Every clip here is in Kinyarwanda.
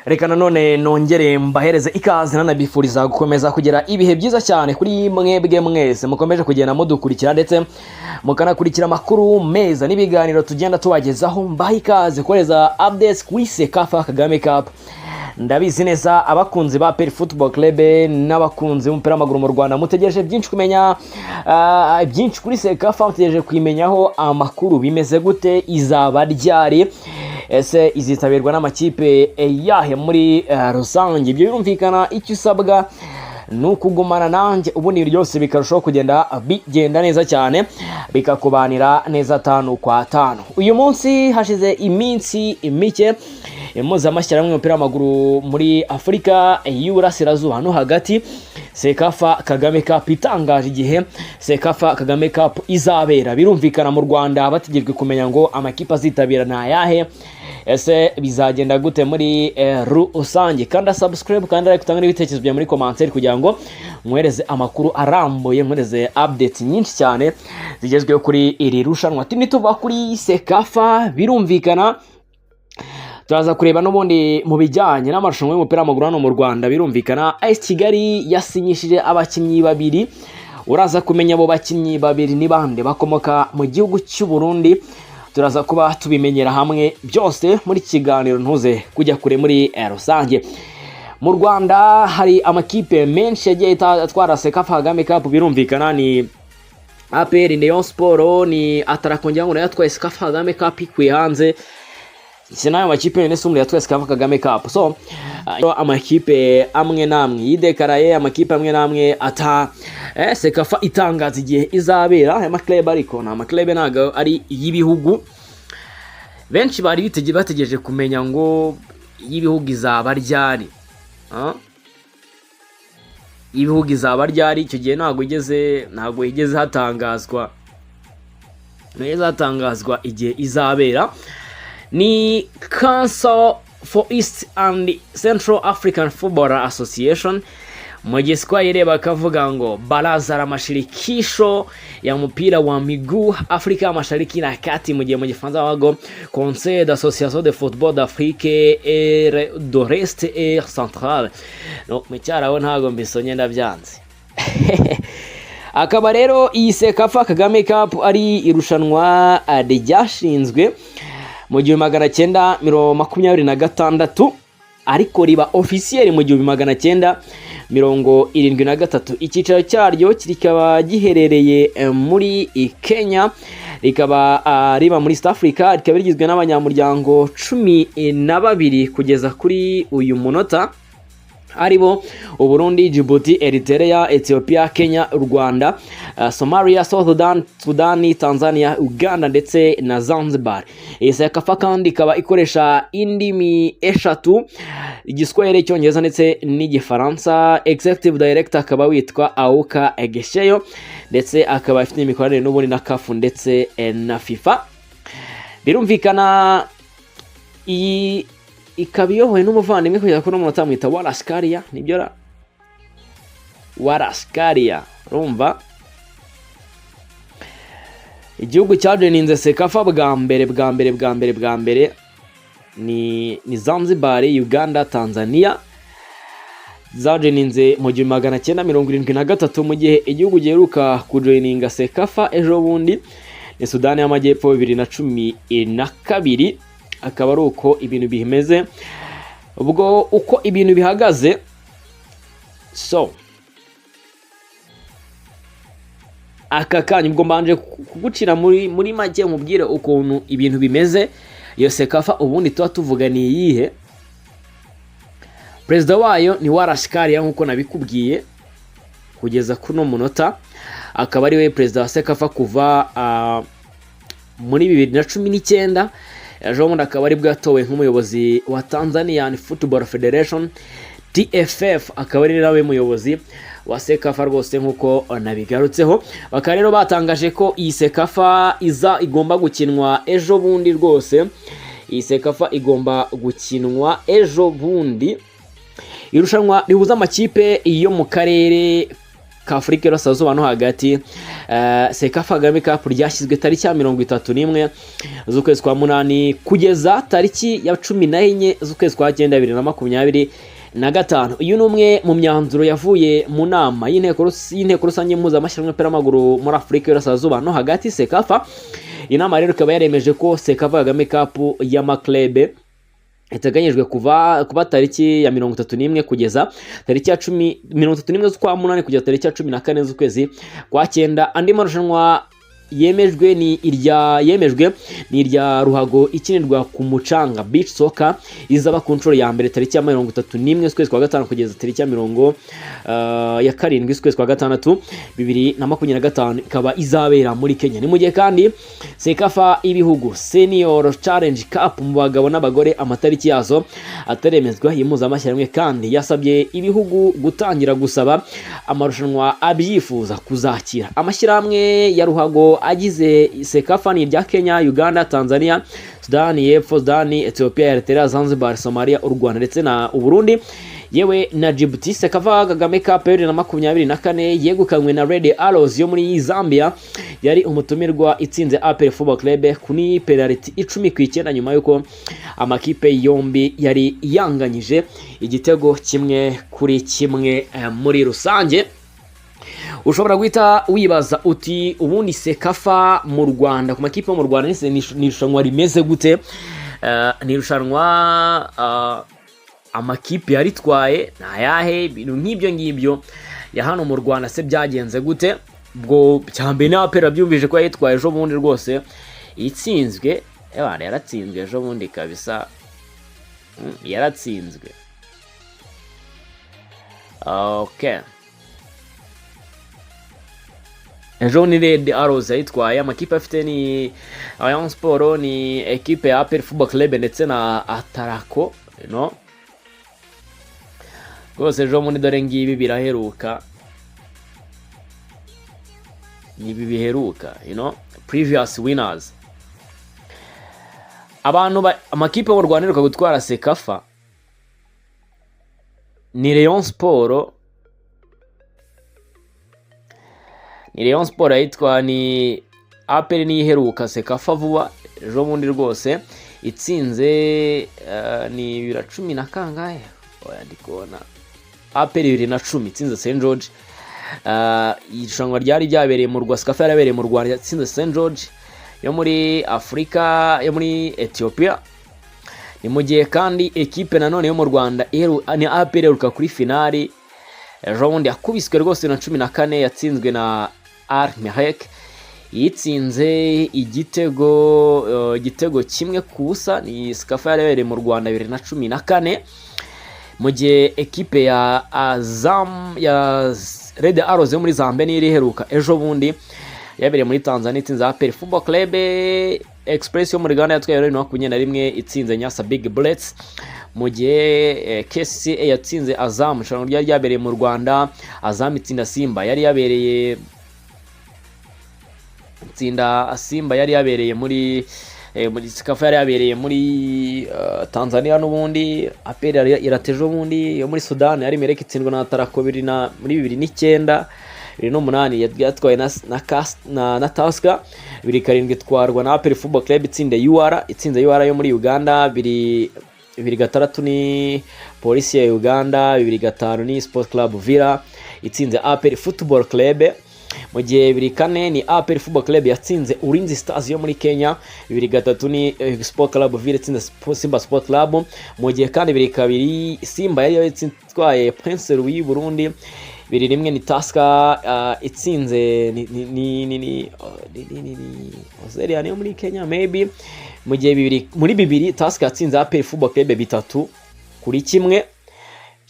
Reka nanone nongere mbahereze ikaze nanabifuriza gukomeza kugira ibihe byiza cyane kuri mwebwe mwese mukomeje kugenda mudukurikira ndetse mukanakurikira amakuru meza n'ibiganiro tugenda tubagezaho. Mbaha ikaze koreza updates kuri Cecafa Kagame Cup. Ndabizi neza abakunzi ba PL Football Club n'abakunzi b'umupira w'amaguru mu Rwanda mutegereje byinshi kumenya byinshi kuri Cecafa, mutegereje kwimenyaho amakuru bimeze gute, izaba ryari, ese izitabirwa n'amakipe yahe muri rusange. Ibyo birumvikana, icyo usabwa nukugumana nanjye ubundi byose bikarushaho kugenda bigenda neza cyane, bikakubanira neza 5 kwa 5. Uyu munsi hashize iminsi mike Mashya y'umupira w'amaguru muri Afrika y'Uburasirazuba no hagati, Cecafa Kagame Cup itangaje igihe Cecafa Kagame Cup izabera. Birumvikana mu Rwanda bategejwe kumenya ngo amakipe azitabira na yahe, ese bizagenda gute muri rusange. Kanda subscribe kandi like, utanga ibitekerezo bya muri commentaire kugira ngo mwereze amakuru arambuye, mwereze updates nyinshi cyane zigezweho kuri iri rushanwa. Tuva kuri Cecafa, birumvikana turaza kureba n'ubundi mu bijyanye n'amarushanwa y'umupira w'amaguru hano mu Rwanda. Birumvikana AS Kigali yasinyishije abakinnyi babiri. Uraza kumenya abo bakinnyi babiri ni bande, bakomoka mu gihugu cy'u Burundi. Turaza kuba tubimenyera hamwe byose muri kiganiro, ntuze kujya kure muri rusange. Mu Rwanda hari amakipe menshi yagiye atwara Cecafa Kagame Cup. Birumvikana ni APR, Rayon Sport, ni Atarakongera ngo yatwaye Cecafa Kagame Cup ikwiye hanze. Sinayo makipe nese umuri yatwaye Cecafa Kagame Cup. So amakipe amwe namwe yidekaraye, amakipe amwe namwe ata Cecafa itangaza igihe izabera. Aya maklub ariko na maklub naga ari y'ibihugu. Benshi bari bategereje kumenya ngo y'ibihugu izaba ryari. Ibihugu izaba ryari, icyo gihe ntago igeze hatangazwa. Neza hatangazwa igihe izabera. Ni Council for East and Central African Football Association, mu Giswahili bakavuga ngo baraza la mashirikisho ya mpira wa miguu Afrika Mashariki na Kati, mu gihe mu Gifaransa bago Conseil d'Association de Football d'Afrique et de l'Est et Central. No mucyaraho ntago mbisonye ndabyanze. Akaba rero iyi Cecafa Kagame Cup ari irushanwa ryashinzwe mu 1926 ariko riba officiel mu 1973. Icyicaro cyaryo kikaba giherereye muri Kenya, rikaba riba muri East Africa, rikaba rigizwe n'abanyamuryango 12 kugeza kuri uyu munota, aribo Uburundi, Djibouti, Eritrea, Ethiopia, Kenya, Rwanda, Somalia, South Sudan, Tanzania, Uganda ndetse na Zanzibar. Cecafa kandi ikaba ikoresha indimi eshatu, Igiswahili, Icyongereza ndetse n'Igifaransa. Executive Director akaba witwa Auka Egesheyo, ndetse akaba afite imikoranire n'ubundi na CAF ndetse na FIFA. Birumvikana iyi ikabiyohoye n'umuvandimwe kugeza kuri umunota mwita Waraskaria, nibyo ra Waraskaria. Rumva igihugu cyajoininze Cecafa bwa mbere ni Zanzibar, Uganda, Tanzania. Zajoininze mu 1973, mu gihe igihugu giheruka kujoininga Cecafa ejo bundi ni Sudani y'Amajyepfo 2012. Akaba ari uko ibintu bihemeze, ubwo uko ibintu bihagaze. So aka kanya ubwo mbanje kugucira muri make mubwire ukuntu ibintu bimeze. Iyo Cecafa ubundi tuba tuvuga ni iyihe. President wayo ni Waraskaria nkuko nabikubwiye kugeza kuno munota. Akaba ari we president wa Cecafa kuva muri 2019. Ejo bundi akaba ari bwo yatowe nk'umuyobozi wa Tanzanian Football Federation TFF, akaba ari nawe muyobozi wa Cecafa rwose nkuko nabigarutseho. Bakaba rero batangaje ko iyi Cecafa igomba gukinwa ejo bundi rwose. Iyi Cecafa igomba gukinwa ejo bundi. Irushanwa rihuza amakipe yo mu karere k'Afurika y'Iburasirazuba no hagati. Cecafa Kagame Cup ryashyizwe tariki ya 31 z'ukwezi kwa munani kugeza tariki ya 14 z'ukwezi kwa 9 2025. Uyu ni umwe mu myanzuro yavuye mu nama y'inteko rusange mpuzamahanga y'umupira w'amaguru muri Afurika y'Iburasirazuba no hagati Cecafa. Inama rero ikaba yaremeje ko Cecafa Kagame Cup y'amaklebe iteganyijwe kuba tariki ya 31 kugeza tariki ya 31 z'ukwa munani kugeza tariki ya 14 z'ukwezi kwa 9. Andi marushanwa yemejwe ni irya ruhago ikinirwa ku mucanga beach soccer izaba ku nshuro ya mbere tariki ya 31 z'ukwezi kwa 5 kugeza tariki ya 7 z'ukwezi kwa 6 2025, ikaba izabera muri Kenya. Ni mu gihe kandi Cecafa ibihugu Senior Challenge Cup mu bagabo n'abagore amatariki yazo ataremezwa y'impuzamashyirahamwe, kandi yasabye ibihugu gutangira gusaba amarushanwa abyifuza kuzakira. Amashyirahamwe ya ruhago agize Cecafa ni irya Kenya, Uganda, Tanzania, Sudani y'Epfo, Sudani, Ethiopia, Eritrea, Zanzibar, Somalia, u Rwanda ndetse na Burundi yewe na Djibouti. Cecafa Kagame Cup 2024 yegukanywe na Red Arrows yo muri Zambia, yari umutumirwa itsinze APR Football Club kuni penalty 10-9 nyuma yuko amakipe yombi yari yanganyije igitego 1-1 muri rusange. Ushobora guhita wibaza uti ubundi Cecafa mu Rwanda ku makipe yo mu Rwanda ni irushanwa rimeze gute? Ni irushanwa amakipe yaritwaye nayahe ibintu nk'ibyo ngibyo ya hano mu Rwanda se byagenze gute? Bwo cyambe na APR byumvije ko yitwaye ejo bundi rwose itsinzwe, yaratsinzwe ejo bundi kabisa, yaratsinzwe. Okay, ejo ni Red Arrows yitwaye. Amakipe afite ni Rayon Sport, ni ekipe ya APR Football Club ndetse na Atarako, rwose ejo muri dore ngibi biraheruka, nibi biheruka, previous winners. Amakipe mu Rwanda iruka gutwara Cecafa ni Rayon Sport, yitwa ni APR ni iheruka Cecafa vuba ejo bundi rwose itsinze ni 10 na kangahe ndikona APR 2010 itsinze St George. Irushanwa ryari ryabereye mu Rwanda, Cecafa yarabereye mu Rwanda yatsinze St George yo muri Afrika yo muri Ethiopia. Ni mu gihe kandi ekipe nanone yo mu Rwanda ni APR iheruka kuri finali ejo bundi yakubiswe rwose na 14 yatsinzwe na Armerek, yitsinze igitego 1-0. ni Cecafa yarabereye mu Rwanda 2014, mu gihe ekipe ya Azam ya Red Arrows yo muri Zambia ni iheruka ejo bundi yabereye muri Tanzania itsinze APR Football Club. Express yo muri Uganda yatwaye 2021 itsinze Nyasa Big Bullets, mu gihe KCCA yatsinze Azam. Irushanwa ryari ryabereye mu Rwanda, Azam itsinda Simba yari yabereye muri Cecafa yari yabereye muri Tanzania n'ubundi. APR iratejo bundi yo muri Sudan yari Merek itsindwa na Tarako muri 2009, 2008 yatwaye na Taska, 2007 itwarwa na APR Football Club itsinze UR yo muri Uganda, 2006 ni Polisi ya Uganda, 2005 ni Sport Club Villa itsinze APR Football Club, mu gihe 2004 ni APR Football Club yatsinze Ulinzi Stars yo muri Kenya, 2003 ni Sport Club Villa itsinze Simba Sport Club, mu gihe kandi 2002 Simba yari yatwaye Prince Louis Burundi, 2001 ni Taska itsinze ni Australia yo muri Kenya maybe, mu gihe muri 2000 Taska yatsinze APR Football Club 3-1.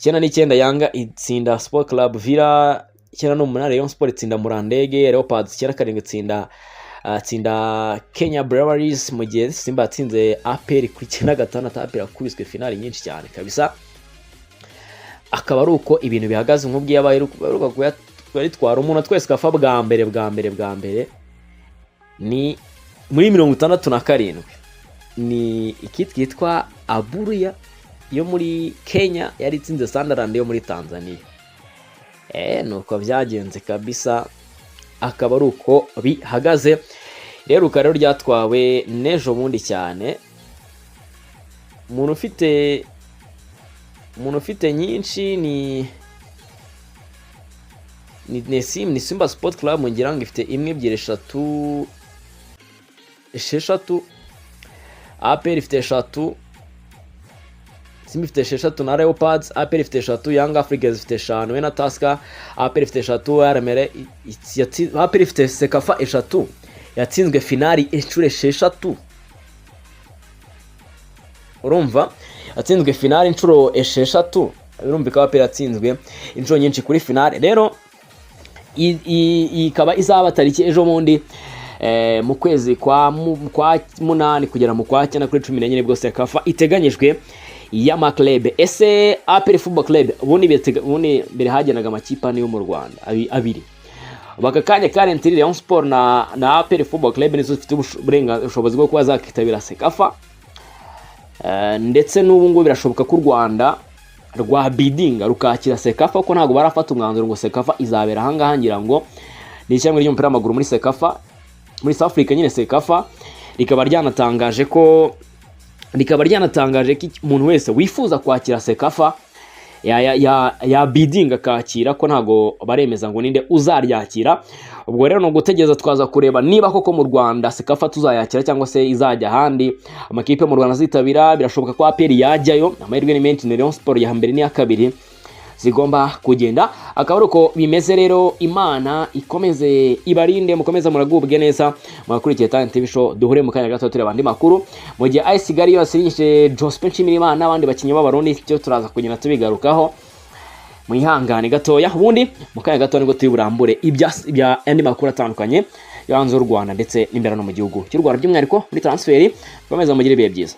9 Yanga itsinda Sport Club Villa, 9 Rayon Sport itsinda Murandege Leopards, 9 itsinda Kenya Breweries, mu gihe Simba yatsinze APR kuri 9-5. APR akubiswe finali nyinshi cyane kabisa. Akaba ari uko ibintu bihagaze nk'ubwiye abaheruka kuyitwara umuntu twese kafa bwa mbere ni muri 67 ni ikitwa Aburia yo muri Kenya yari itsinze Sunderland yo muri Tanzania. nuko byagenze kabisa, akaba ari uko bihagaze. Rero rero ryatwawe n'ejo bundi cyane. Umuntu ufite nyinshi ni Simba Sport Club, ngira ngo ifite 1 2 3 4 5 APR ifite 3, Simba ifite 6 na Leopards, APR ifite 3, Young Africans ifite 5, we na Tusker, APR ifite 3, RMR APR ifite Cecafa 3, yatsinzwe finali inshuro 6. Urumva yatsinzwe finali inshuro 6, urumvika APR yatsinzwe inshuro nyinshi kuri finali. Rero ikaba izaba tariki ejo bundi mu kwezi kwa 8 kugera mu kwa 9 kuri 14 nibwo Cecafa iteganyijwe y'amaklebe. Ese APR Football Club ubundi mbere hagenaga amakipe yo mu Rwanda abiri, bakakanye currently Rayon Sport na APR Football Club nizo zifite ubushobozi bwo kuba zakitabira Cecafa, ndetse n'ubu ngo birashoboka ko u Rwanda rwa bidding rukakira Cecafa, ko ntago barafata umwanzuro ngo Cecafa izabera ahangaha. Ngira ngo ni icyamwe ry'umupira w'amaguru muri Cecafa, muri South Africa nyine Cecafa rikaba ryanatangaje ko umuntu wese wifuza kwakira Cecafa ya bidding akakira, ko ntago baremeza ngo ninde uzaryakira. Ubwo rero no gutegereza twaza kureba niba koko mu Rwanda Cecafa tuzayakira cyangwa se izajya ahandi. Amakipe mu Rwanda zitabira, birashoboka ko APR yajyayo, amahirwe ni menshi. Rayon Sport ya mbere n'iya kabiri zigomba kugenda, akaba uko bimeze. Rero Imana ikomeze ibarinde, mukomeza muragubwe neza, mwakurikiye Talent TV Show. Duhure mu kanya gato tureba andi makuru, mu gihe AS Kigali yasinyije Joseph Nshimirimana n'abandi bakinyi b'abarundi, cyo turaza kugenda tubigarukaho. Mwihangane gatoya, ubundi mu kanya gato nibwo tuburambure ibya andi makuru atandukanye y'hanze y'u Rwanda ndetse n'imbere no mu gihugu cy'u Rwanda, by'umwihariko muri transferi. Komeza mugire ibihe byiza.